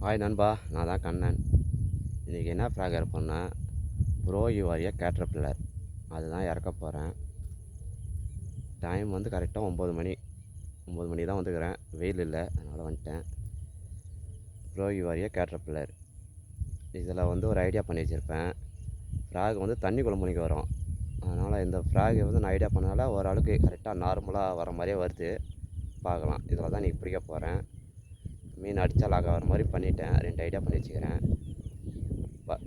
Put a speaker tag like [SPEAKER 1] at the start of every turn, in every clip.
[SPEAKER 1] Hi நண்பா, நான் தான் கண்ணன். இன்றைக்கி என்ன ஃப்ராக் இறப்போம்னா ப்ரோ யுவாரிய கேட்டர்பில்லர் அதுதான் இறக்க போகிறேன். டைம் வந்து கரெக்டாக 9 மணி தான் வந்துக்கிறேன். வெயில் இல்லை, அதனால் வந்துட்டேன். ப்ரோ யுவாரிய கேட்டர்பில்லர் இதில் வந்து ஒரு ஐடியா பண்ணி வச்சுருப்பேன். ஃப்ராக் வந்து தண்ணிக்குள்ளே முனிக்க வரும். அதனால் இந்த ஃப்ராகை வந்து நான் ஐடியா பண்ணதால் ஓரளவுக்கு கரெக்டாக நார்மலாக வர மாதிரியே வருது. பார்க்கலாம். இதில் தான் இன்றைக்கி பிடிக்க போகிறேன். மீன் அடித்தா லாக் ஆகிற மாதிரி பண்ணிவிட்டேன். 2 ஐடியா பண்ணி வச்சுக்கிறேன்.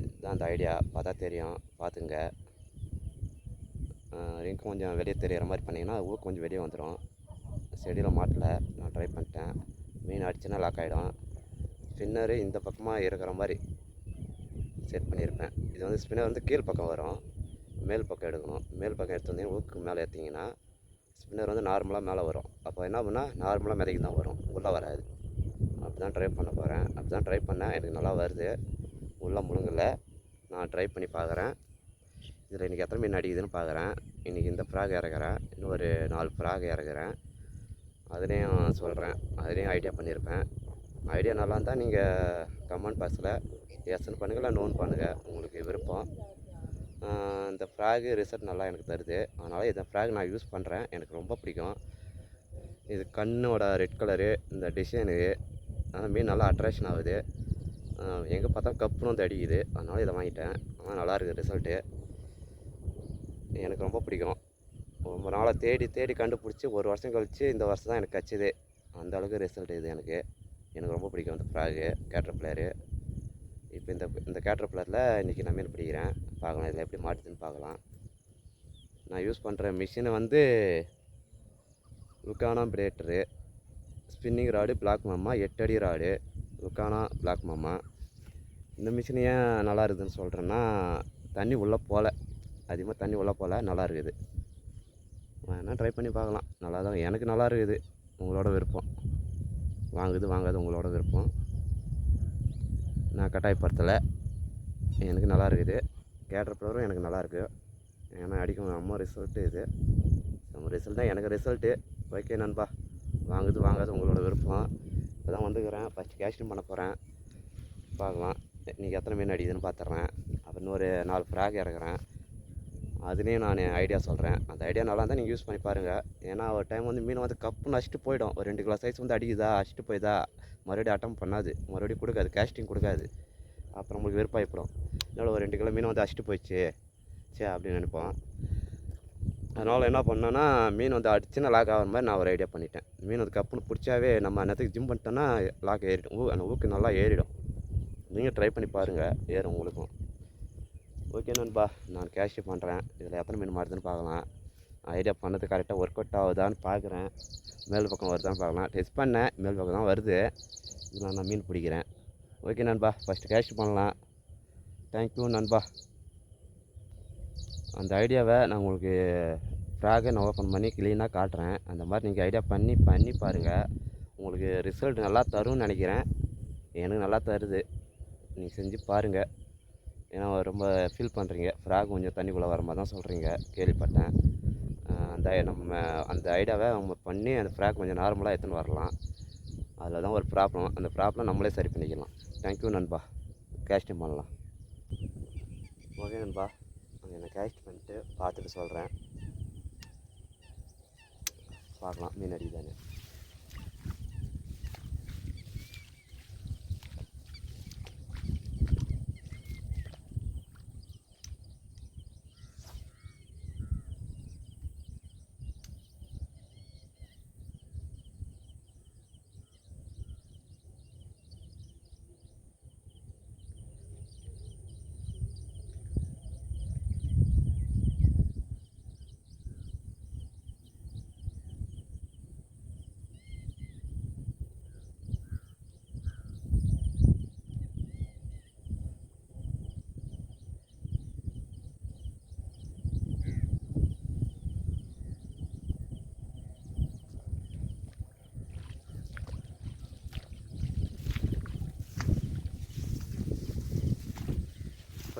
[SPEAKER 1] இதுதான் அந்த ஐடியா. பார்த்தா தெரியும், பார்த்துங்க. ரிங்க் கொஞ்சம் வெளியே தெரிகிற மாதிரி பண்ணிங்கன்னா ஊருக்கு கொஞ்சம் வெளியே வந்துடும். செடியில் மாட்டலை, நான் ட்ரை பண்ணிட்டேன். மீன் அடிச்சுன்னா லாக் ஆகிடும். ஸ்பின்னரு இந்த பக்கமாக இருக்கிற மாதிரி செட் பண்ணியிருப்பேன். இது வந்து ஸ்பின்னர் வந்து கீழ் பக்கம் வரும், மேல் பக்கம் எடுக்கணும். மேல் பக்கம் எடுத்து வந்தீங்கன்னா ஊருக்கு மேலே ஏற்றிங்கன்னா ஸ்பின்னர் வந்து நார்மலாக மேலே வரும். அப்போ என்ன பண்ணால் நார்மலாக மிதக்கி தான் வரும், உள்ளே வராது. அப்படி தான் ட்ரை பண்ண போகிறேன். அப்படி தான் ட்ரை பண்ணேன். எனக்கு நல்லா வருது, உள்ளே முழுங்கலை. நான் ட்ரை பண்ணி பார்க்குறேன். இதில் இன்றைக்கி எத்தனை மீன் அடிக்குதுன்னு பார்க்குறேன். இன்றைக்கி இந்த ஃப்ராக் இறக்குறேன், இன்னும் ஒரு 4 ஃப்ராக் இறக்குறேன். அதுலேயும் சொல்கிறேன், அதுலேயும் ஐடியா பண்ணியிருப்பேன். ஐடியா நல்லா இருந்தால் நீங்கள் கமெண்ட் பாக்ஸில் எஸ்ன்னு பண்ணுங்கள், இல்லை நோன் பண்ணுங்கள், உங்களுக்கு விருப்பம். இந்த ஃப்ராகு ரிசல்ட் நல்லா எனக்கு தருது. அதனால் இந்த ஃப்ராக் நான் யூஸ் பண்ணுறேன். எனக்கு ரொம்ப பிடிக்கும். இது கண்ணோட ரெட் கலரு, இந்த டிசைனு, அதனால் மீன் நல்லா அட்ராக்ஷன் ஆகுது. எங்கே பார்த்தா கப்புன்னு வந்து அடிக்குது. அதனால் இதை வாங்கிட்டேன். ஆனால் நல்லாயிருக்கு ரிசல்ட்டு. எனக்கு ரொம்ப பிடிக்கும். ரொம்ப நாளாக தேடி தேடி கண்டுபிடிச்சி 1 வருஷம் கழித்து இந்த வருஷம் தான் எனக்கு கிடச்சிது. அந்தளவுக்கு ரிசல்ட் இது எனக்கு. எனக்கு ரொம்ப பிடிக்கும் இந்த ஃப்ராகு கேட்டர்பில்லரு. இப்போ இந்த கேட்டர்பில்லரில் இன்றைக்கி நான் மீன் பிடிக்கிறேன். பார்க்கலாம் இதில் எப்படி மாட்டுதுன்னு பார்க்கலாம். நான் யூஸ் பண்ணுற மிஷினை வந்து லுக்கானா பிரேட்டரு, ஸ்பின்னிங் ராடு பிளாக் மாமா, 8 அடி ராடு, லுக்கானா பிளாக் மாமா. இந்த மிஷின் ஏன் நல்லா இருக்குதுன்னு சொல்கிறேன்னா, தண்ணி உள்ளே போகல, அதிகமாக தண்ணி உள்ளே போகல, நல்லா இருக்குது. வேணால் ட்ரை பண்ணி பார்க்கலாம். நல்லா தான், எனக்கு நல்லா இருக்குது. உங்களோட விருப்பம். வாங்காது உங்களோட விருப்பம். நான் கட்டாயப்படுத்தலை. எனக்கு நல்லா இருக்குது. கேட்டர்பில்லரும் எனக்கு நல்லாயிருக்கு. ஏன்னா அடிக்கும் நம்ம ரிசல்ட்டு இது. நம்ம ரிசல்ட் தான் எனக்கு ரிசல்ட்டு. ஓகே நண்பா, வாங்காது உங்களோட விருப்பம். இப்போ தான் வந்துக்கிறேன். ஃபஸ்ட்டு கேஸ்டிங் பண்ண போகிறேன். பார்க்கலாம் இன்றைக்கி எத்தனை மீன் அடிக்குதுன்னு பார்த்துட்றேன். அப்புறம் இன்னொரு 4 ஃப்ராக் இறக்குறேன். அதுலேயும் நான் ஐடியா சொல்கிறேன். அந்த ஐடியா நல்லா இருந்தால் நீங்கள் யூஸ் பண்ணி பாருங்கள். ஏன்னா ஒரு டைம் வந்து மீன் வந்து கப்புன்னு அடிச்சுட்டு போயிடும். ஒரு 2 கிலோ சைஸ் வந்து அடிக்குதா, அடிச்சுட்டு போயிதா, மறுபடியும் அட்டம் பண்ணாது, மறுபடியும் கொடுக்காது, கேஸ்டிங் கொடுக்காது. அப்புறம் உங்களுக்கு வெறுப்பாயிப்படும். இதனால் ஒரு 2 கிலோ மீன் வந்து அடிச்சுட்டு போயிடுச்சு அப்படின்னு நினைப்போம். அதனால் என்ன பண்ணேன்னா, மீன் வந்து அடிச்சுன்னா லாக் ஆகிற மாதிரி நான் ஒரு ஐடியா பண்ணிட்டேன். மீன் வந்து கப்புன்னு பிடிச்சாவே நம்ம அன்னத்துக்கு ஜிம் பண்ணிட்டோன்னா லாக் ஏறிடும். அந்த ஊக்கு நல்லா ஏறிடும். நீங்கள் ட்ரை பண்ணி பாருங்கள், ஏறும் உங்களுக்கும். ஓகே நண்பா, நான் கேஷ் பண்ணுறேன். இதில் எத்தனை மீன் மாட்டுதுன்னு பார்க்கலாம். ஐடியா பண்ணது கரெக்டாக ஒர்க் அவுட் ஆகுதான்னு பார்க்குறேன். மேல் பக்கம் வருதான்னு பார்க்கலாம். டெஸ்ட் பண்ணேன், மேல் பக்கம் தான் வருது. இதில் நான் மீன் பிடிக்கிறேன். ஓகே நண்பா, ஃபஸ்ட்டு கேஷ் பண்ணலாம். தேங்க்யூ நண்பா. அந்த ஐடியாவை நான் உங்களுக்கு ஃப்ராகை நான் ஓப்பன் பண்ணி க்ளீனாக காட்டுறேன். அந்த மாதிரி நீங்கள் ஐடியா பண்ணி பாருங்கள். உங்களுக்கு ரிசல்ட் நல்லா தரும்னு நினைக்கிறேன். எனக்கு நல்லா தருது. நீங்கள் செஞ்சு பாருங்கள். ஏன்னா ரொம்ப ஃபீல் பண்ணுறீங்க, ஃப்ராக் கொஞ்சம் தண்ணிக்குள்ளே வர மாதிரி தான் சொல்கிறீங்க, கேள்விப்பட்டேன். அந்த ஐடியாவை நம்ம பண்ணி அந்த ஃப்ராக் கொஞ்சம் நார்மலாக எடுத்துன்னு வரலாம். அதில் தான் ஒரு ப்ராப்ளம். அந்த ப்ராப்ளம் நம்மளே சரி பண்ணிக்கலாம். தேங்க்யூ நண்பா. கேஸ்டிங் பண்ணலாம். ஓகே நண்பா, நான் கேஸ்ட் பண்ணிட்டு பார்த்துட்டு சொல்கிறேன். பார்க்கலாம் மீன் அடிக்குதானே.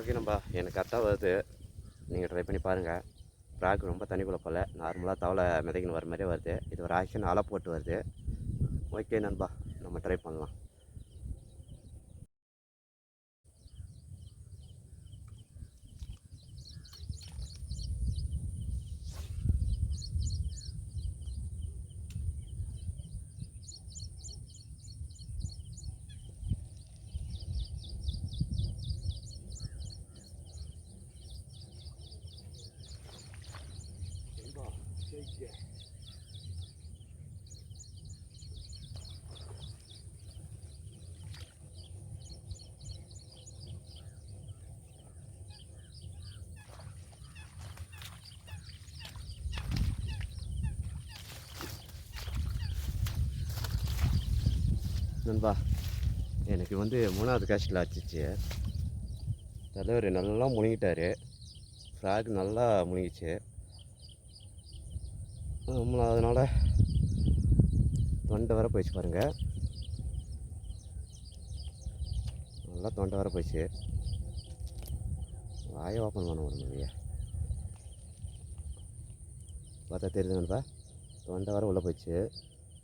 [SPEAKER 1] ஓகே நண்பா, எனக்கு கரெக்டாக வருது. நீங்கள் ட்ரை பண்ணி பாருங்கள். ஃப்ராக் ரொம்ப தண்ணிக்குள்ளே போகல, நார்மலாக தவளை மிதக்கின்னு வர மாதிரியே வருது. இது ஒரு ஆக்ஷன் அலை போட்டு வருது. ஓகே நண்பா, நம்ம ட்ரை பண்ணலாம். நண்பா எனக்கு வந்து 3வது கேஸ்டில் அடிச்சிச்சு. தலைவர் நல்லா முழுங்கிட்டார். ஃப்ராக் நல்லா முழுங்கிச்சு. அதனால் தொண்டை வர போயிடுச்சு பாருங்கள். நல்லா தொண்டை வர போயிடுச்சு. வாயை ஓப்பன் பண்ண முடியலையே. பார்த்தா தெரியுது நண்பா, தொண்டை வர உள்ளே போயிடுச்சு.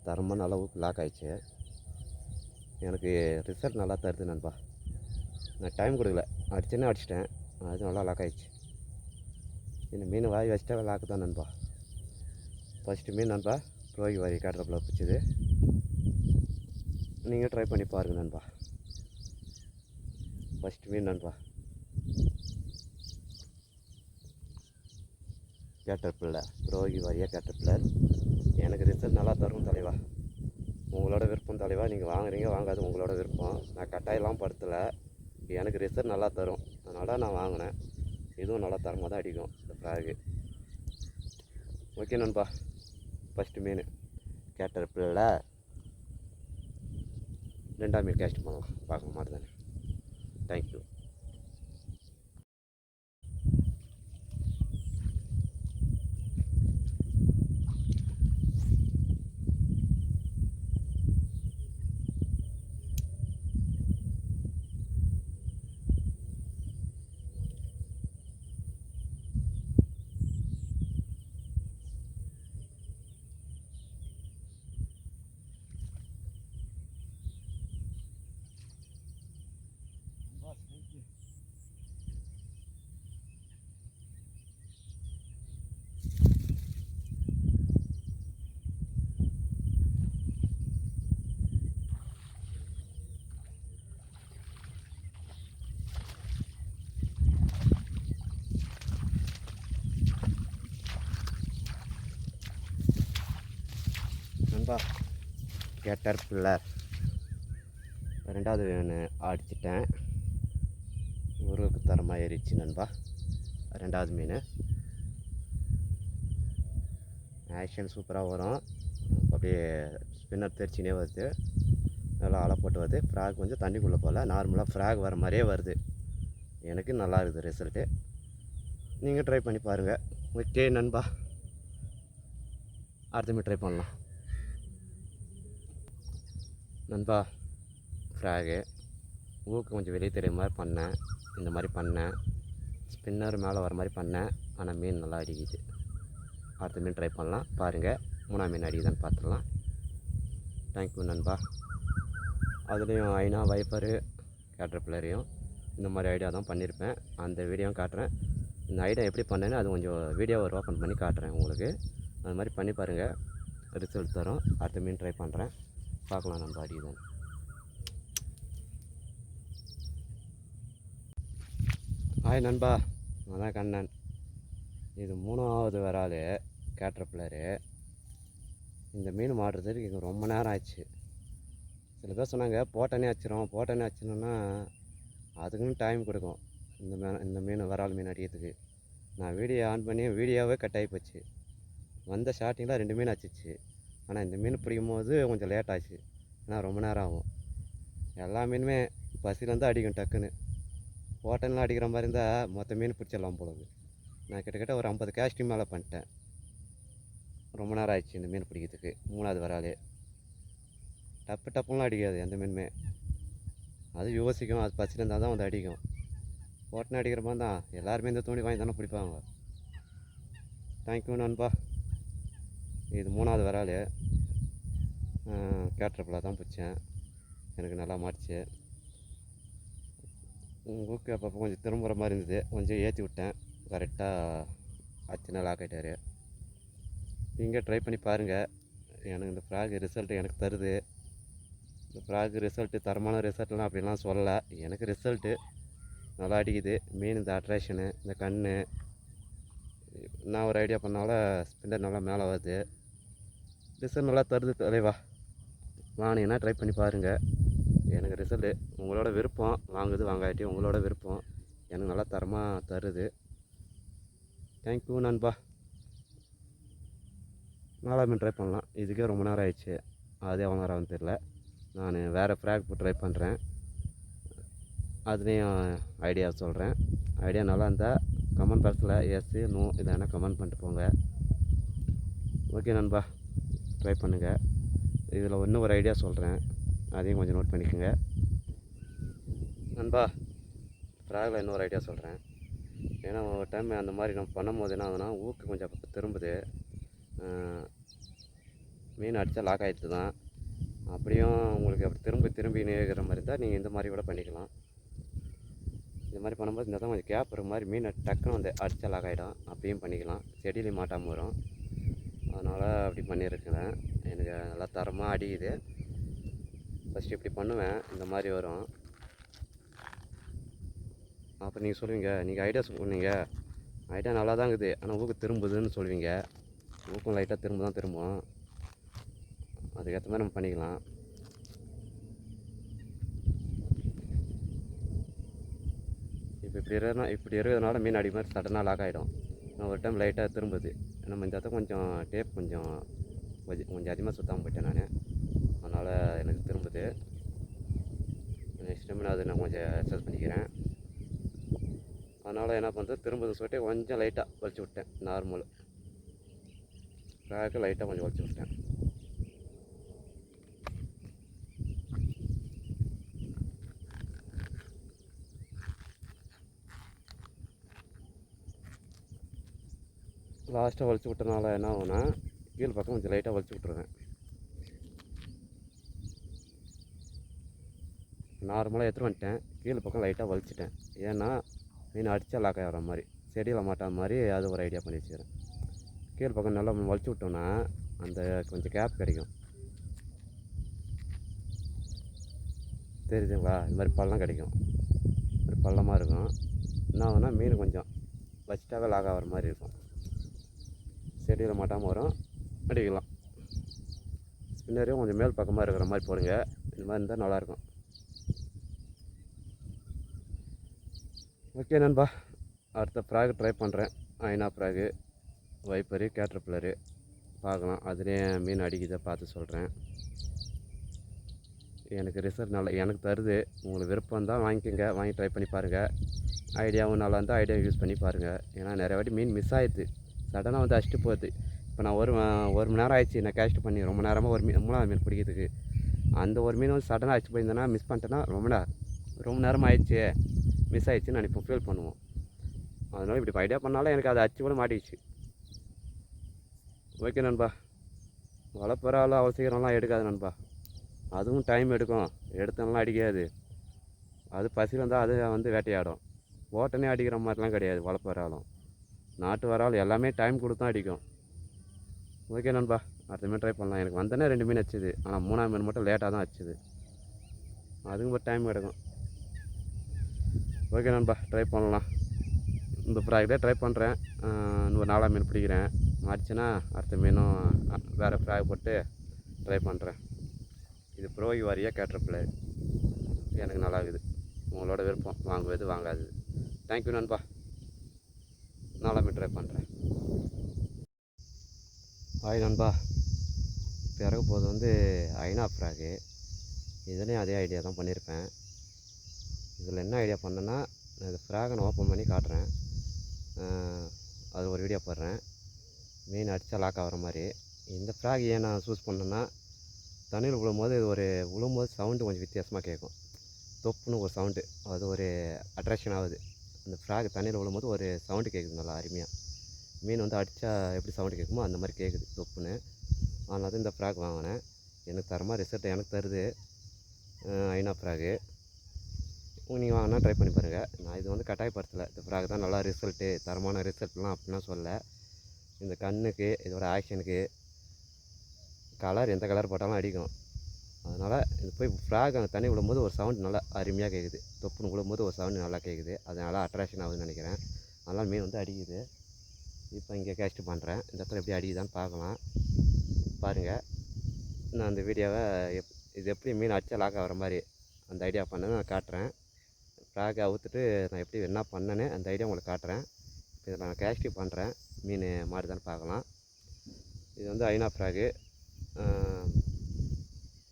[SPEAKER 1] தரமாக நல்லா லாக் ஆகிடுச்சு. எனக்கு ரிசல்ட் நல்லா தருது நண்பா. நான் டைம் கொடுக்கல, அடிச்சேன்னு அடிச்சிட்டேன். அது நல்லா லாக் ஆகிடுச்சு. இந்த மீன் வாய் வச்சிட்டா லாக்கு தான் நண்பா. ஃபஸ்ட்டு மீன் நண்பா ரோகி வாரி காட்டுறப்பில் பிடிச்சது. நீங்கள் ட்ரை பண்ணி பாருங்கள் நண்பா. ஃபஸ்ட்டு மீன் நண்பா கேட்டர்பில்லர், ரோகி வாரியாக கேட்டர்பில்லர். எனக்கு ரிசல்ட் நல்லா தரும் தலைவா. உங்களோட விருப்பம் தலைவா. நீங்கள் வாங்குறீங்க வாங்காது உங்களோட விருப்பம். நான் கட்டாயெல்லாம் படுத்தலை. எனக்கு ரிசல்ட் நல்லா தரும், அதனால் நான் வாங்கினேன். இதுவும் நல்லா தரமாக தான் அடிக்கும் இந்த ஃப்ராகு. ஓகே நண்பா, ஃபஸ்ட்டு மீன் கேட்டர்பில்லர். 2ஆம் மீன் கேஸ்ட் பண்ணலாம், பார்க்க மாதிரி தானே. தேங்க்யூ. நண்பா கேட்டர்பில்லர் 2வது அடிச்சிட்டேன். ஊருக்கு தரமாக ஏறிச்சு நண்பா. 2வது மீன் ஆக்ஷன் சூப்பராக வரும். அப்படியே ஸ்பின்னர் தெரிச்சினே வருது, நல்லா அலை போட்டு வருது. ஃப்ராக் கொஞ்சம் தண்ணிக்குள்ளே போகல, நார்மலாக ஃப்ராக் வர மாதிரியே வருது. எனக்கு நல்லா இருக்குது ரிசல்ட்டு. நீங்கள் ட்ரை பண்ணி பாருங்கள். ஓகே நண்பா, அடுத்த மீன் ட்ரை பண்ணலாம் நண்பா. ஃப்ராகு ஊக்கு கொஞ்சம் வெளியே தெரியுற மாதிரி பண்ணேன், இந்த மாதிரி பண்ணேன். ஸ்பின்னர் மேலே வர மாதிரி பண்ணேன், ஆனால் மீன் நல்லா அடிக்குது. அடுத்த மீன் ட்ரை பண்ணலாம் பாருங்கள். 3ஆம் மீன் அடிக்குதான்னு பார்த்துடலாம். தேங்க்யூ நண்பா. அதுலேயும் ஐனா வைப்பரு கேட்டர்பில்லரையும் இந்த மாதிரி ஐடியா தான் பண்ணியிருப்பேன். அந்த வீடியோவும் காட்டுறேன். இந்த ஐடியா எப்படி பண்ணேன்னு அது கொஞ்சம் வீடியோவை ஓப்பன் பண்ணி காட்டுறேன் உங்களுக்கு. அது மாதிரி பண்ணி பாருங்கள், ரிசல்ட் தரும். அடுத்த மீன் ட்ரை பண்ணுறேன், பார்க்கலாம் நண்பா அடிக்குதான்னு. ஹாய் நண்பா, நான் தான் கண்ணன். இது 3வது வரால் கேட்டர்பில்லரு. இந்த மீன் மாட்டுறதுக்கு இங்கே ரொம்ப நேரம் ஆச்சு. சில பேர் சொன்னாங்க போட்டனே அடிச்சிடணும்னா அதுக்குன்னு டைம் கொடுக்கும். இந்த மீன் வரால் மீன் அடிக்கிறதுக்கு நான் வீடியோ ஆன் பண்ணி வீடியோவே கட் ஆகி போச்சு. வந்த ஸ்டார்டிங்கில் 2 மீன் அடிச்சிச்சு. ஆனால் இந்த மீன் பிடிக்கும் போது கொஞ்சம் லேட் ஆச்சு, ஆனால் ரொம்ப நேரம் ஆகும். எல்லா மீனுமே பசிலேருந்து அடிக்கும் டக்குன்னு. போட்டன்லாம் அடிக்கிற மாதிரி இருந்தால் மொத்த மீன் பிடிச்சிடலாம் போலது. நான் கிட்டத்தட்ட ஒரு 50 கேஸ்டிங் மேலே பண்ணிட்டேன். ரொம்ப நேரம் ஆயிடுச்சு இந்த மீன் பிடிக்கிறதுக்கு. 3வது வராலே டப்புலாம் அடிக்காது எந்த மீனுமே. அது யோசிக்கும், அது பசியில் இருந்தால் தான் வந்து அடிக்கும். போட்டனை அடிக்கிற மாதிரி தான் எல்லாருமே இந்த தூண்டி வாங்கி தானே பிடிப்பாங்க. தேங்க்யூ நண்பா. இது 3வது வரால் கேட்டர்பில்லர் தான் பிடிச்சேன். எனக்கு நல்லா மாட்டுச்சு. ஊக்கு அப்பப்போ கொஞ்சம் திரும்புகிற மாதிரி இருந்தது, கொஞ்சம் ஏற்றி விட்டேன். கரெக்டாக அச்சனை லாக் ஆகிட்டார். நீங்கள் ட்ரை பண்ணி பாருங்கள். எனக்கு இந்த ஃப்ராக் ரிசல்ட்டு எனக்கு தருது. இந்த ஃப்ராக் ரிசல்ட்டு தரமான ரிசல்ட்லாம் அப்படிலாம் சொல்லலை. எனக்கு ரிசல்ட்டு நல்லா அடிக்குது. மீன் இந்த அட்ராக்ஷனு, இந்த கண், நான் ஒரு ஐடியா பண்ணால ஸ்பின்னர் நல்லா மேலே வருது, ரிசல்ட் நல்லா தருது தலைவா. வாங்கினீங்கன்னா ட்ரை பண்ணி பாருங்கள். எனக்கு ரிசல்ட்டு உங்களோட விருப்பம், வாங்குது வாங்காட்டி உங்களோட விருப்பம். எனக்கு நல்லா தரமாக தருது. தேங்க்யூ நண்பா. நாலாம் மீன் ட்ரை பண்ணலாம். இதுக்கே ரொம்ப நேரம் ஆயிடுச்சு, அது எவ்வளோ நேரம் ஆகும்னு தெரில. நான் வேறு ஃப்ராக் போட்டு ட்ரை பண்ணுறேன், அதுலேயும் ஐடியா சொல்கிறேன். ஐடியா நல்லா இருந்தால் கமெண்ட் பாக்ஸில் எஸ் நோ இல்லைன்னா கமெண்ட் பண்ணிட்டு போங்க. ஓகே நண்பா, ட்ரை பண்ணுங்கள். இதில் இன்னும் ஒரு ஐடியா சொல்கிறேன், அதையும் கொஞ்சம் நோட் பண்ணிக்கோங்க நண்பா. ஃப்ராகில் இன்னொரு ஐடியா சொல்கிறேன். ஏன்னா ஒரு டைம் அந்த மாதிரி நம்ம பண்ணும்போது என்ன ஆகுதுன்னா, ஊக்கு கொஞ்சம் அப்போ திரும்புது. மீன் அடித்தா லாக் ஆகிடுது தான். அப்படியும் உங்களுக்கு அப்படி திரும்பி நேர்கிற மாதிரி இருந்தால் நீங்கள் இந்த மாதிரி கூட பண்ணிக்கலாம். இந்த மாதிரி பண்ணும்போது இந்த தான் கொஞ்சம் கேப் இருக்கிற மாதிரி மீன் டக்குன்னு வந்து அடித்தா லாக் ஆகிடும். அப்படியும் பண்ணிக்கலாம், செடியிலையும் மாட்டாமல் வரும். அதனால் அப்படி பண்ணியிருக்கிறேன். எனக்கு நல்லா தரமாக அடிக்குது. ஃபஸ்ட்டு இப்படி பண்ணுவேன், இந்த மாதிரி வரும். அப்போ நீங்கள் சொல்லுவீங்க, நீங்கள் ஐடியா சொன்னீங்க, ஐடியா நல்லா தான் இருக்குது, ஆனால் ஊக்கு திரும்புதுன்னு சொல்லுவீங்க. ஊக்கம் லைட்டாக திரும்பும். அதுக்கேற்ற மாதிரி நம்ம பண்ணிக்கலாம். இப்போ இப்படி இருக்கிறதுனால மீன் அடி மாதிரி சடனாக லாக் ஆகிடும். ஒரு டைம் லைட்டாக திரும்புது. நம்ம இந்த இடத்த கொஞ்சம் டேப் கொஞ்சம் அதிகமாக சுத்தாமல் போயிட்டேன் நான், அதனால் எனக்கு திரும்புது. நெக்ஸ்ட் டைம் நான் அதை கொஞ்சம் அட்ஜஸ்ட் பண்ணிக்கிறேன். அதனால் என்ன பண்ணுறது, திரும்புதுன்னு சொல்லிட்டு கொஞ்சம் லைட்டாக வலிச்சு விட்டேன். நார்மல் ஃப்ராக்கு லைட்டாக கொஞ்சம் வலிச்சு விட்டேன். லாஸ்ட்டாக வலிச்சு விட்டனால என்ன ஆகும்னா, கீழ் பக்கம் கொஞ்சம் லைட்டாக வலிச்சு விட்ருவேன். நார்மலாக எடுத்துகிட்டு வந்துட்டேன், கீழ் பக்கம் லைட்டாக வலிச்சிட்டேன். ஏன்னா மீன் அடித்தா லாக் ஆகிற மாதிரி, செடியில் மாட்டாத மாதிரி அது ஒரு ஐடியா பண்ணி வச்சுக்கிறேன். கீழ் பக்கம் நல்லா வலிச்சு விட்டோன்னா அந்த கொஞ்சம் கேப் கிடைக்கும். தெரியுதுங்களா? இந்த மாதிரி பள்ளம் கிடைக்கும், இந்த மாதிரி பள்ளமாக இருக்கும். என்ன ஆகுனா மீன் கொஞ்சம் வச்சிட்டாவே லாக் ஆகிற மாதிரி இருக்கும். செடியில் மாட்டாமல் வரும், அடிக்கலாம். ஸ்பின்னரையும் கொஞ்சம் மேல் பக்கமாக இருக்கிற மாதிரி போடுங்க. இந்த மாதிரி இருந்தால் நல்லாயிருக்கும். ஓகே நண்பா, அடுத்த ஃப்ராக் ட்ரை பண்ணுறேன். ஐனா ஃப்ராகு, வைப்பரு, கேட்டர்பில்லரு பார்க்கலாம். அதுலேயே மீன் அடிக்குதை பார்த்து சொல்கிறேன். எனக்கு ரிசல்ட் நல்லா எனக்கு தருது. உங்களுக்கு விருப்பம் தான் வாங்கிக்கோங்க, வாங்கி ட்ரை பண்ணி பாருங்கள். ஐடியாவும் நல்லா இருந்தால் ஐடியா யூஸ் பண்ணி பாருங்கள். ஏன்னா நிறைய வாட்டி மீன் மிஸ் ஆகிடுது, சடனாக வந்து அடிச்சுட்டு போகுது. இப்போ நான் ஒரு மணி நேரம் ஆயிடுச்சு நான் கேஸ்ட் பண்ணி, ரொம்ப நேரமாக ஒரு மூணாவது மீன் பிடிக்கிறதுக்கு. அந்த ஒரு மீன் வந்து சடனாக அடிச்சு போயிருந்தேன்னா, மிஸ் பண்ணிட்டேன்னா ரொம்ப நேரம் ஆயிடுச்சு, மிஸ் ஆகிடுச்சின்னு நான் இப்போ ஃபீல் பண்ணுவோம். அதனால் இப்படி ஐடியா பண்ணாலும் எனக்கு அதை அடிச்சு கூட மாட்டிடுச்சு. ஓகே நண்பா, வளர்ப்புறாலும் அவ்வளோ சீக்கிரம்லாம் எடுக்காது நண்பா, அதுவும் டைம் எடுக்கும். எடுத்தோம்லாம் அடிக்காது, அது பசியில் இருந்தால் அது வந்து வேட்டையாடும். ஓட்டனே அடிக்கிற மாதிரிலாம் கிடையாது. வளர்ப்பு வராலும் நாட்டு வராலும் எல்லாமே டைம் கொடுத்தா அடிக்கும். ஓகே நண்பா, அடுத்த மீன் ட்ரை பண்ணலாம். எனக்கு வந்தோடனே 2 மீன் வச்சுது, ஆனால் 3ஆம் மீன் மட்டும் லேட்டாக தான் வச்சுது, அதுக்கும் ஒரு டைம் கிடக்கும். ஓகே நண்பா, ட்ரை பண்ணலாம். இந்த ஃப்ராக்டே ட்ரை பண்ணுறேன். இன்னொரு 4ஆம் மீன் பிடிக்கிறேன், மாறிச்சுன்னா அடுத்த மீனும் வேறு ஃப்ராக் போட்டு ட்ரை பண்ணுறேன். இது ப்ரோய் வாரியாக கேட்டர்பில்லர் எனக்கு நல்லா இருக்குது. உங்களோட விருப்பம், வாங்குவது வாங்காது. தேங்க்யூ நண்பா, 4ஆம் மீன் ட்ரை பண்ணுறேன். ஹாய் நண்பா, இப்போ இறக்க போது வந்து ஐனா ஃப்ராகு. இதுலேயும் அதே ஐடியா தான் பண்ணியிருப்பேன். இதில் என்ன ஐடியா பண்ணேன்னா, நான் இந்த ஃப்ராகை நான் ஓப்பன் பண்ணி காட்டுறேன், அது ஒரு வீடியோ போடுறேன். மீன் அடித்தா லாக் ஆகிற மாதிரி. இந்த ஃப்ராக் ஏன் நான் சூஸ் பண்ணேன்னா, தண்ணியில் விழும்போது சவுண்டு கொஞ்சம் வித்தியாசமாக கேட்கும். தொப்புன்னு ஒரு சவுண்டு, அது ஒரு அட்ராக்ஷன் ஆகுது. அந்த ஃப்ராக் தண்ணியில் விழும்போது ஒரு சவுண்டு கேட்குது நல்லா அருமையாக. மீன் வந்து அடித்தா எப்படி சவுண்டு கேட்குமோ அந்த மாதிரி கேட்குது தொப்புன்னு. அதனால தான் இந்த ஃப்ராக் வாங்கினேன். எனக்கு தரமாக ரிசல்ட் எனக்கு தருது ஐனா ஃப்ராகு. நீங்கள் வாங்கினா ட்ரை பண்ணி பாருங்கள். நான் இது வந்து கட்டாயப்படுத்தலை, இந்த ஃப்ராக் தான் நல்லா ரிசல்ட்டு, தரமான ரிசல்ட்லாம் அப்படிலாம் சொல்ல. இந்த கண்ணுக்கு இதோட ஆக்ஷனுக்கு கலர் எந்த கலர் போட்டாலும் அடிக்கும். அதனால் இது போய் ஃப்ராக் அந்த தண்ணி விழும்போது ஒரு சவுண்டு நல்லா அருமையாக கேட்குது, தொப்புன்னு விழும்போது ஒரு சவுண்டு நல்லா கேட்குது. அதனால் அட்ராக்ஷன் ஆகுதுன்னு நினைக்கிறேன். அதனால் மீன் வந்து அடிக்குது. இப்போ இங்கே கேஸ்ட் பண்ணுறேன். இந்த இடத்துல எப்படி அடிக்குதான்னு பார்க்கலாம். பாருங்கள், நான் அந்த வீடியோவை இது எப்படி மீன் அடித்தா லாக் ஆகிற மாதிரி அந்த ஐடியா பண்ணதை நான் காட்டுறேன். ஃப்ராக் அவுத்துட்டு நான் எப்படி என்ன பண்ணேன்னு அந்த ஐடியா உங்களுக்கு காட்டுறேன். இதில் நான் கேஸ்ட் பண்ணுறேன். மீன் மாடுதான்னு பார்க்கலாம். இது வந்து ஐநா ஃப்ராகு.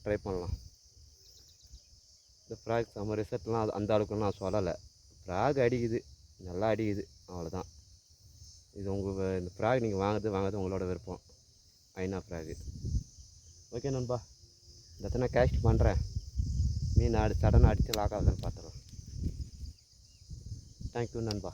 [SPEAKER 1] ட்ரை பண்ணலாம். இந்த ஃப்ராக் செம்ம ரிசல்ட்லாம் அந்த அளவுக்கு நான் சொல்லலை. ஃப்ராக் அடிக்குது, நல்லா அடிக்குது, அவ்வளோதான். இது உங்கள் இந்த ஃப்ராக் நீங்கள் வாங்குறது உங்களோட விருப்பம். ஐநா ஃப்ராகு. ஓகே நண்பா, இந்த இடத்துல நான் கேஸ்ட் பண்ணுறேன். மீன் சடனாக அடித்து லாக் ஆகுதுன்னு பார்த்துக்கலாம். தேங்க்யூ நண்பா.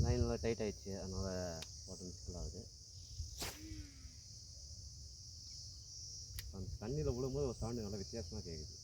[SPEAKER 1] லைன் டைட் ஆகிடுச்சு, அதனால் போட்டு மிஸ்ஃபுல் ஆகுது. அந்த தண்ணியில் விழும்போது ஒரு சவுண்டு நல்லா வித்தியாசமாக கேட்குது.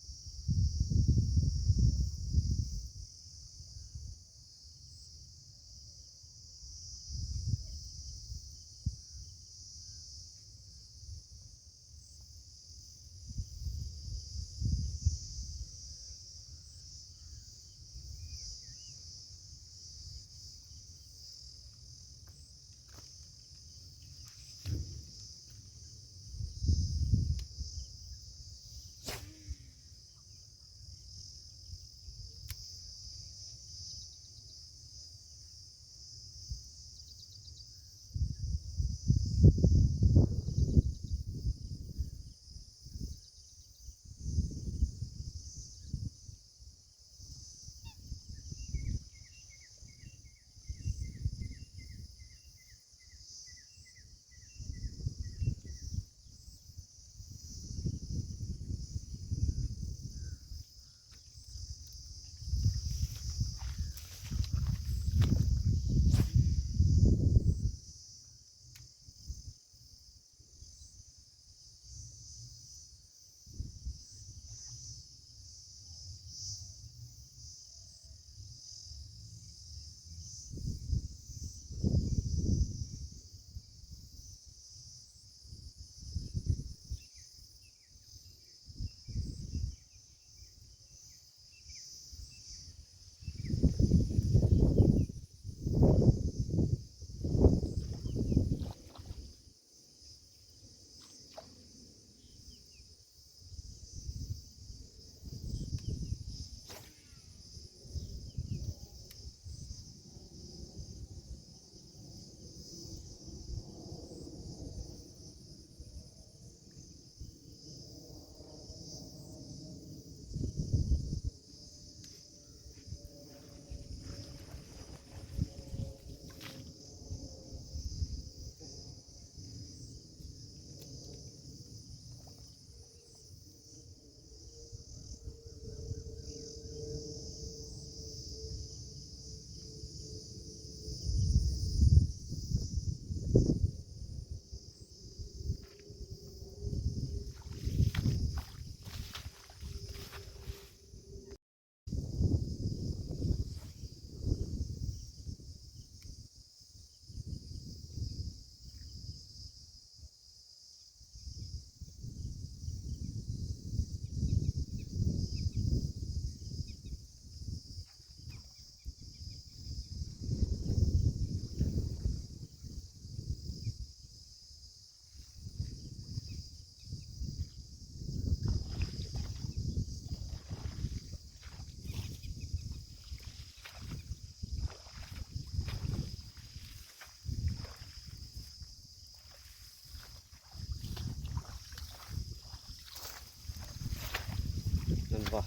[SPEAKER 1] நண்பா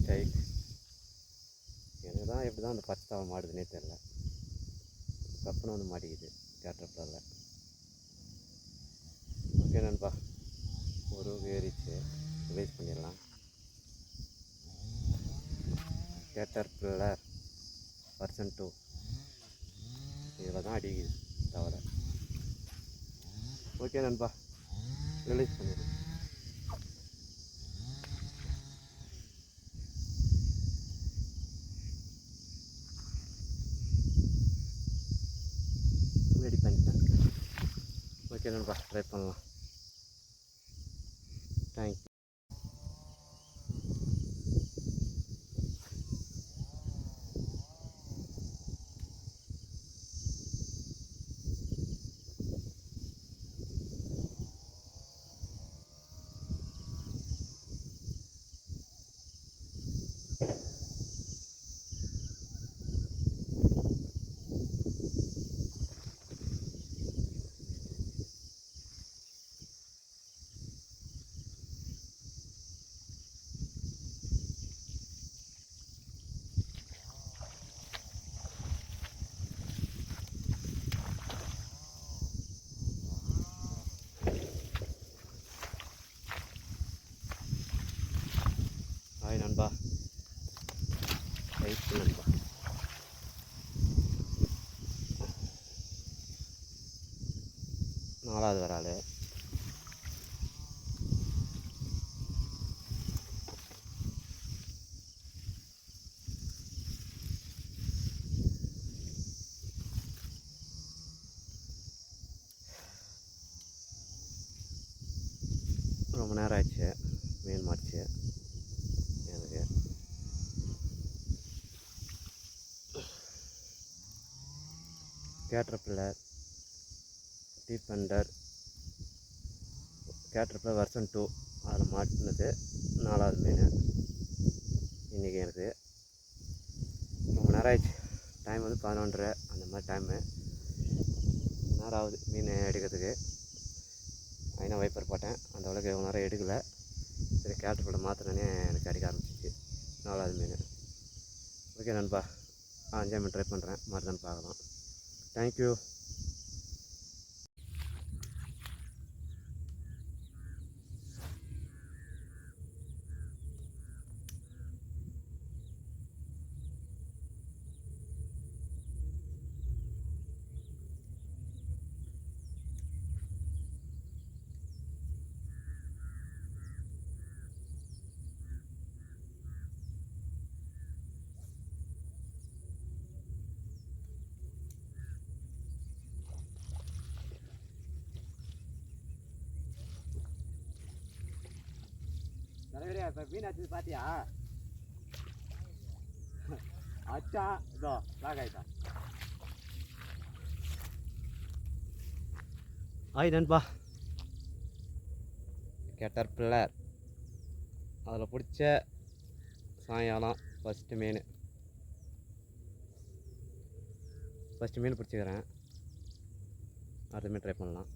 [SPEAKER 1] டைட். எனக்கு தான் எப்படி தான் அந்த பச்சை மாடுதுன்னே தெரில. கப்புன்னு வந்து மாட்டிக்குது கேட்டரில். ஓகே நண்பா, ஒரு ஏறிச்சு, ரிலீஸ் பண்ணிடலாம். கேட்டரில் பர்சன் 2 இதில் தான் அடிக்குது தவிர. ஓகே நண்பா, ரிலீஸ் பண்ணிடுறேன். ஓகே நண்பா, ட்ரை பண்ணலாம். தேங்க்யூ. ஹாய் நண்பா, ரைட்டு நண்பா. நாலாவது வராள். ரொம்ப நேரம் ஆயிடுச்சு மீன் மாடிச்சு எனக்கு. கேட்டர்பில்லர், டீப்பண்டர், கேட்டர்பில்லர் வெர்ஷன் 2 அதில் மாட்டினது 4வது மீன் இன்றைக்கி எனக்கு. ரொம்ப நேரம் ஆயிடுச்சு. டைம் வந்து 11:30 அந்த மாதிரி டைமு. நேரம் ஆகுது மீன் எடுக்கிறதுக்கு. ஐநா வைப்பர் போட்டேன், அந்த அளவுக்கு எவ்வளோ நேரம் எடுக்கலை. சரி, கேட்டர்பில்லர் மாற்றினோன்னே எனக்கு அடிக்க ஆரம்பிச்சிச்சு 4வது மீன். ஓகே நண்பா, 5 மீன் ட்ரை பண்ணுறேன், மாறுதான்னு பார்க்கலாம். தேங்க்யூ. தலைவரே, இப்போ மீன் அடிச்சது பார்த்தியா? அச்சா இதோ லாக் ஆகிட்டா. ஹாய் நண்பா, கேட்டர்பில்லர் அதில் பிடிச்ச சாயங்காலம் ஃபஸ்ட்டு மீன் பிடிச்சிக்கிறேன். அடுத்த மீன் ட்ரை பண்ணலாம்.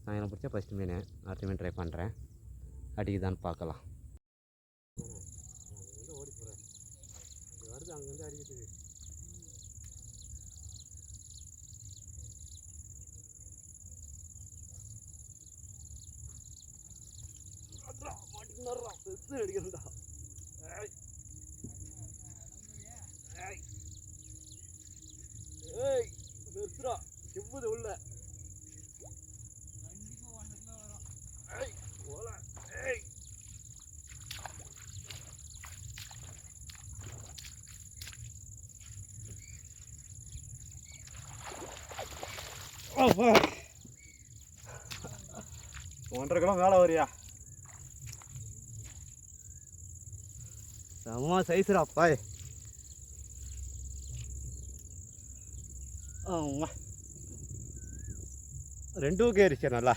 [SPEAKER 1] சாயங்காலம் பிடிச்ச ஃபஸ்ட்டு மீன், அடுத்த மீன் ட்ரை பண்ணுறேன். அடிக்குதான்னு பார்க்கலாம். ஓடி போகிறேன், வருது அங்கேருந்து அடிக்கிறதுக்கு. மாட்டிக்கினாரா, பெருசு அடிக்கிறா. ஏய் பெருசுரா, செவ்வுது உள்ள. ஏய் போல. ஏய் அப்பா, 1.5 கிலோ மேலே வரியா? செம்ம சைஸ்ரா அப்பாய். ஆமா, 2 கேரிச்சு நல்லா.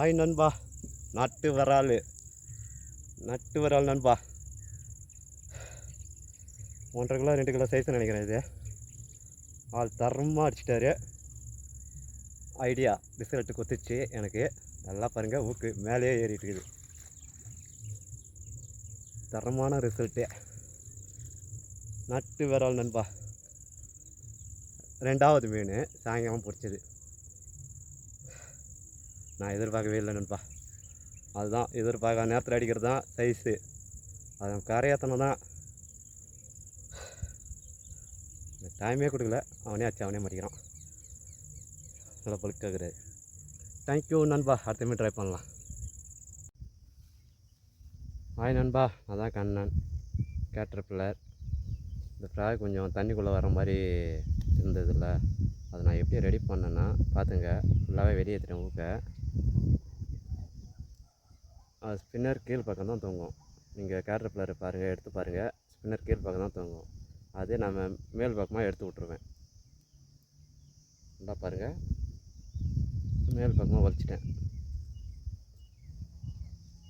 [SPEAKER 1] ஆய் நண்பா, நட்டு வரால் நண்பா. 1.5 கிலோ 2 கிலோ சைஸ் நினைக்கிறேன். இது ஆள் தரமாக அடிச்சிட்டாரு. ஐடியா ரிசல்ட்டு கொத்துச்சு எனக்கு. நல்லா பாருங்கள், ஊக்கு மேலேயே ஏறிட்டு இருக்குது. தரமான ரிசல்ட்டு. நட்டு விரால் நண்பா, 2வது மீன் சாயங்காலம் பிடிச்சது. நான் எதிர்பார்க்கவே இல்லை நண்பா. அதுதான் எதிர்பார்க்காத நேரத்தில் அடிக்கிறது தான் சைஸு. அது கரையாத்தனை தான். டைமே கொடுக்கல, அவனே ஆச்சு, அவனே மாட்டிக்கிறான். நல்லா பழுக்காக்குறாரு. தேங்க்யூ நண்பா, அடுத்த மீன் ட்ரை பண்ணலாம். ஹாய் நண்பா, அதான் கண்ணன். கேட்டர்பில்லர் இந்த ஃப்ராக் கொஞ்சம் தண்ணிக்குள்ளே வர மாதிரி இருந்ததில்ல, அதை நான் எப்படி ரெடி பண்ணேன்னா பார்த்துங்க, ஃபுல்லாகவே வெளியேற்றிட்டேன் ஊக்க. அது ஸ்பின்னர் கீழ் பக்கம் தான் தொங்கும். நீங்கள் கேட்டர்பில்லர் பாருங்கள், எடுத்து பாருங்கள், ஸ்பின்னர் கீழ் பக்கம் தான் தொங்கும். அதே நம்ம மேல் பக்கமாக எடுத்து விட்ருவேன். நல்லா பாருங்கள், மேல் பக்கமாக வலிச்சிட்டேன்.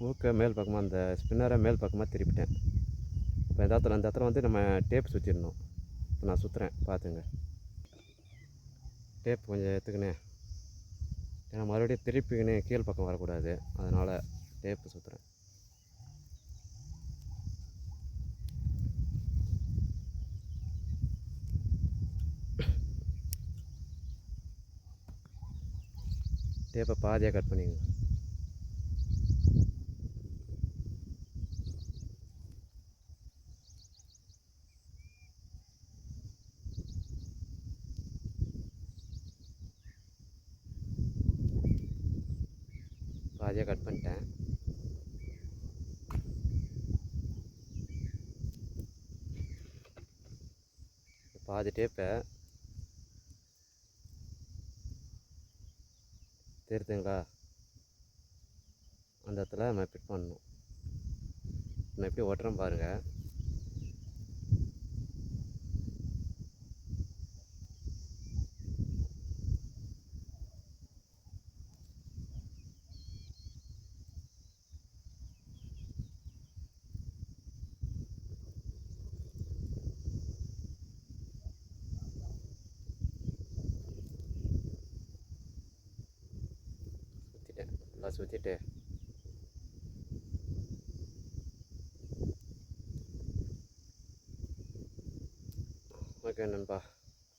[SPEAKER 1] ஊக்க மேல் பக்கமாக அந்த ஸ்பின்னரை மேல் பக்கமாக திருப்பிட்டேன். இப்போ இந்த இடத்துல வந்து நம்ம டேப் சுற்றிடணும். இப்போ நான் சுற்றுறேன் பார்த்துங்க. டேப் கொஞ்சம் எடுத்துக்கினேன், ஏன்னா மறுபடியும் திருப்பிக்கினே கீழ் பக்கம் வரக்கூடாது, அதனால் டேப்பு சுற்றுறேன். டேப்பை பாதியாக கட் பண்ணிங்க. பாதியாக கட் பண்ணிட்டேன். பாதி டேப்பை தெரியுதுங்களா, அந்த இடத்துல நம்ம ஃபிட் பண்ணணும். நான் எப்படி ஓட்டுறேன் பாருங்கள். நல்லா சுற்றிட்டு ஓகே நண்பா,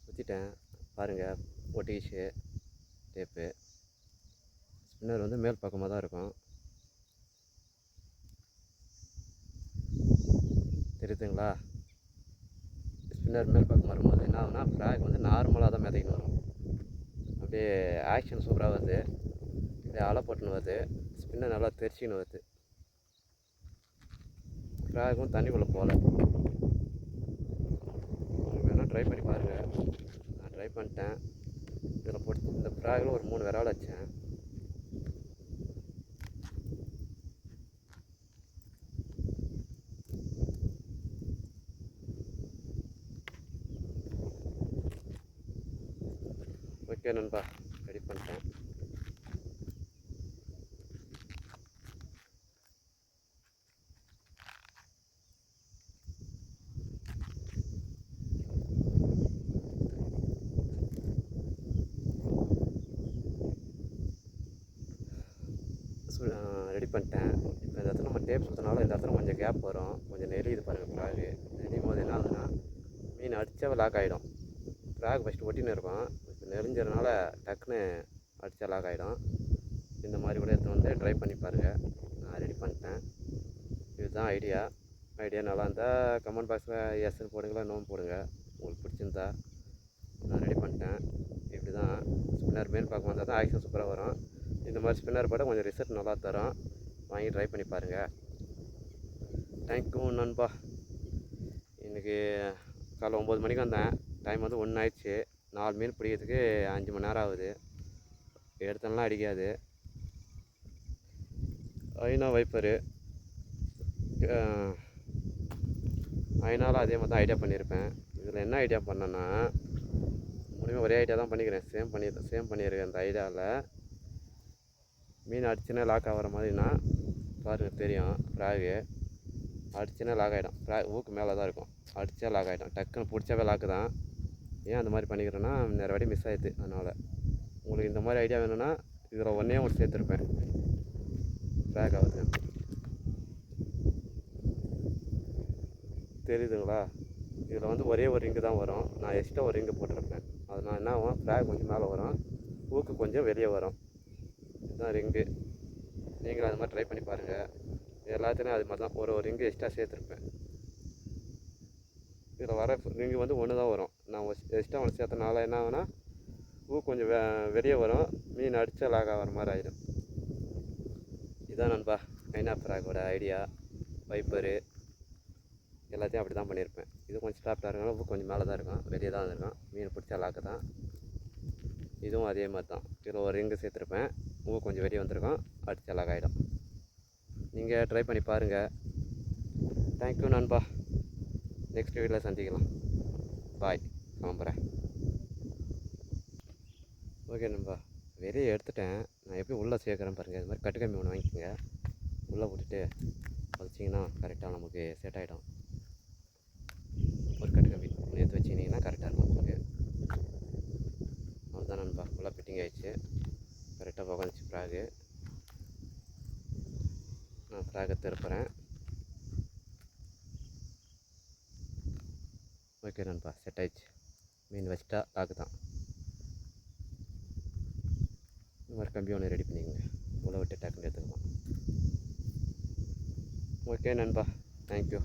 [SPEAKER 1] சுற்றிட்டேன் பாருங்கள். ஒட்டிக்கிச்சு டேப்பு. ஸ்பின்னர் வந்து மேல் பக்கமாக தான் இருக்கும், தெரியுதுங்களா. ஸ்பின்னர் மேல் பக்கம் வரும்போது என்ன ஆகுனா ஃப்ளாக் வந்து நார்மலாக தான் மிதக்கின்னு வரும். அப்படியே ஆக்ஷன் சூப்பராக வருது, அப்படியே அலை போட்டுன்னு வருது, ஸ்பின்னர் நல்லா தெரிச்சின்னு வருது. ஃப்ளாகும் தண்ணிக்குள்ளே போகல. வேணால் ட்ரை பண்ணி பாருங்கள். நான் ட்ரை பண்ணிட்டேன். இதில் போட்டு இந்த ஃப்ளாகில் ஒரு 3 விரால் வச்சேன். ஓகே நண்பா, ரெடி பண்ணிட்டேன். ரெடி பண்ணிட்டேன். இப்போ இந்த இடத்துல நம்ம டேப் சுற்றினாலும் இந்த இடத்துல கொஞ்சம் கேப் வரும், கொஞ்சம் நெளியுது பாருங்கள் ஃப்ளாகு. நெளியும் போது என்ன ஆகுதுன்னா மீன் அடித்தா லாக் ஆகிடும். ஃப்ளாக் ஃபஸ்ட்டு ஒட்டின்னு இருக்கும், இப்போ நெளிஞ்சதுனால டக்குன்னு அடித்தா லாக் ஆகிடும். இந்த மாதிரி கூட எடுத்து வந்து ட்ரை பண்ணி பாருங்கள். நான் ரெடி பண்ணிட்டேன். இதுதான் ஐடியா. நல்லா இருந்தால் கமெண்ட் பாக்ஸில் எஸ்ன்னு போடுங்களா, நோம் போடுங்க. உங்களுக்கு பிடிச்சிருந்தா. நான் ரெடி பண்ணிட்டேன். இப்படி தான் ஸ்பின்னர் மேல் பக்கம் வந்தால் தான் ஆக்ஷன் சூப்பராக வரும். இந்த மாதிரி ஸ்பின்னர் போட்டால் கொஞ்சம் ரிசல்ட் நல்லா தரும். வாங்கி ட்ரை பண்ணி பாருங்கள். தேங்க்யூ நண்பா. இன்றைக்கி காலைல 9 மணிக்கு வந்தேன், டைம் வந்து 1 ஆயிடுச்சு. 4 மீன் பிடிக்கிறதுக்கு 5 மணி நேரம் ஆகுது. எடுத்தெல்லாம் அடிக்காது. ஐநா வைப்பரு ஐநாலும் அதே மாதிரி தான் ஐடியா பண்ணியிருப்பேன். இதில் என்ன ஐடியா பண்ணேன்னா, மூணுமே ஒரே ஐடியா தான் பண்ணிக்கிறேன். சேம் பண்ணியிருக்கேன். அந்த ஐடியாவில் மீன் அடிச்சுன்னா லாக் ஆகிற மாதிரினா பாருங்கள், தெரியும். ஃப்ளாகு அடிச்சுன்னா லாக் ஆகிடும். ஃப்ளாக் ஊக்கு மேலே தான் இருக்கும், அடித்தா லாக் ஆகிடும். டக்குன்னு பிடிச்சாவே லாக்கு தான். ஏன் அந்த மாதிரி பண்ணிக்கிறேன்னா நிறைய வாட்டி மிஸ் ஆகிடுது. அதனால் உங்களுக்கு இந்த மாதிரி ஐடியா வேணும்னா இதில் ஒன்றே ஒன்று சேர்த்துருப்பேன். ஃப்ளாக் ஆகுது, தெரியுதுங்களா. இதில் வந்து ஒரே ஒரு ரிங்கு தான் வரும். நான் எக்ஸ்ட்ரா ஒரு ரிங்கு போட்டிருப்பேன். அதனால் என்ன ஆகும், ஃப்ளாக் கொஞ்சம் மேலே வரும், ஊக்கு கொஞ்சம் வெளியே வரும். இதுதான் ரிங்கு. நீங்களும் அது மாதிரி ட்ரை பண்ணி பாருங்கள். எல்லாத்துலேயும் அது மாதிரி தான் ஒரு ரிங்கு எக்ஸ்ட்ரா சேர்த்துருப்பேன். இதில் வர ரிங்கு வந்து ஒன்று தான் வரும். நான் எக்ஸ்ட்ரா ஒன்று சேர்த்தனால என்ன ஆகுனா ஊக்கு கொஞ்சம் வெளியே வரும், மீன் அடித்தா லாக் ஆகிற மாதிரி ஆகிடும். இதுதான் நண்பா ஐனா ஃப்ராகோட ஐடியா. வைப்பரு எல்லாத்தையும் அப்படி தான் பண்ணியிருப்பேன். இது கொஞ்சம் ஸ்டாப்டாக இருக்கனால ஊக்கு கொஞ்சம் மேலே தான் இருக்கும், வெளியே தான் இருக்கும். மீன் பிடிச்சா லாக்கு தான். இதுவும் அதே மாதிரி தான். இதில் ஒரு ரிங்கு சேர்த்துருப்பேன், பூ கொஞ்சம் வெளியே வந்திருக்கும், அடிச்சு அழகாயிடும். நீங்கள் ட்ரை பண்ணி பாருங்கள். தேங்க்யூ நண்பா. நெக்ஸ்ட் வீடியோவில் சந்திக்கலாம். பாய், கிளம்புறேன். ஓகே நண்பா, வெளியே எடுத்துட்டேன். நான் எப்படி உள்ளே சேர்க்குறேன் பாருங்கள். இது மாதிரி கட்டுக்கம்பி ஒன்று வாங்கிக்கோங்க, உள்ளே போட்டுட்டு வச்சிங்கன்னா கரெக்டாக நமக்கு செட் ஆகிடும். ஒரு கட்டுக்கம்பி ஒன்று எடுத்து வச்சிங்கன்னா கரெக்டாக இருக்கும் உங்களுக்கு. அவ்வளோதான் நண்பா, ஃபுல்லாக ஃபிட்டிங் ஆகிடுச்சு. கரெக்டாக உட்காந்துச்சு ஃப்ராகு. நான் ஃப்ராகை திருப்புறேன். ஓகே நண்பா, செட் ஆயிடுச்சு. மீன் வச்சிட்டா லாக்கு தான். இந்த மாதிரி கம்பி ஒன்று ரெடி பண்ணிக்கோங்க, உள்ள விட்டு டக்குன்னு எடுத்துக்கலாம். ஓகே நண்பா, தேங்க்யூ.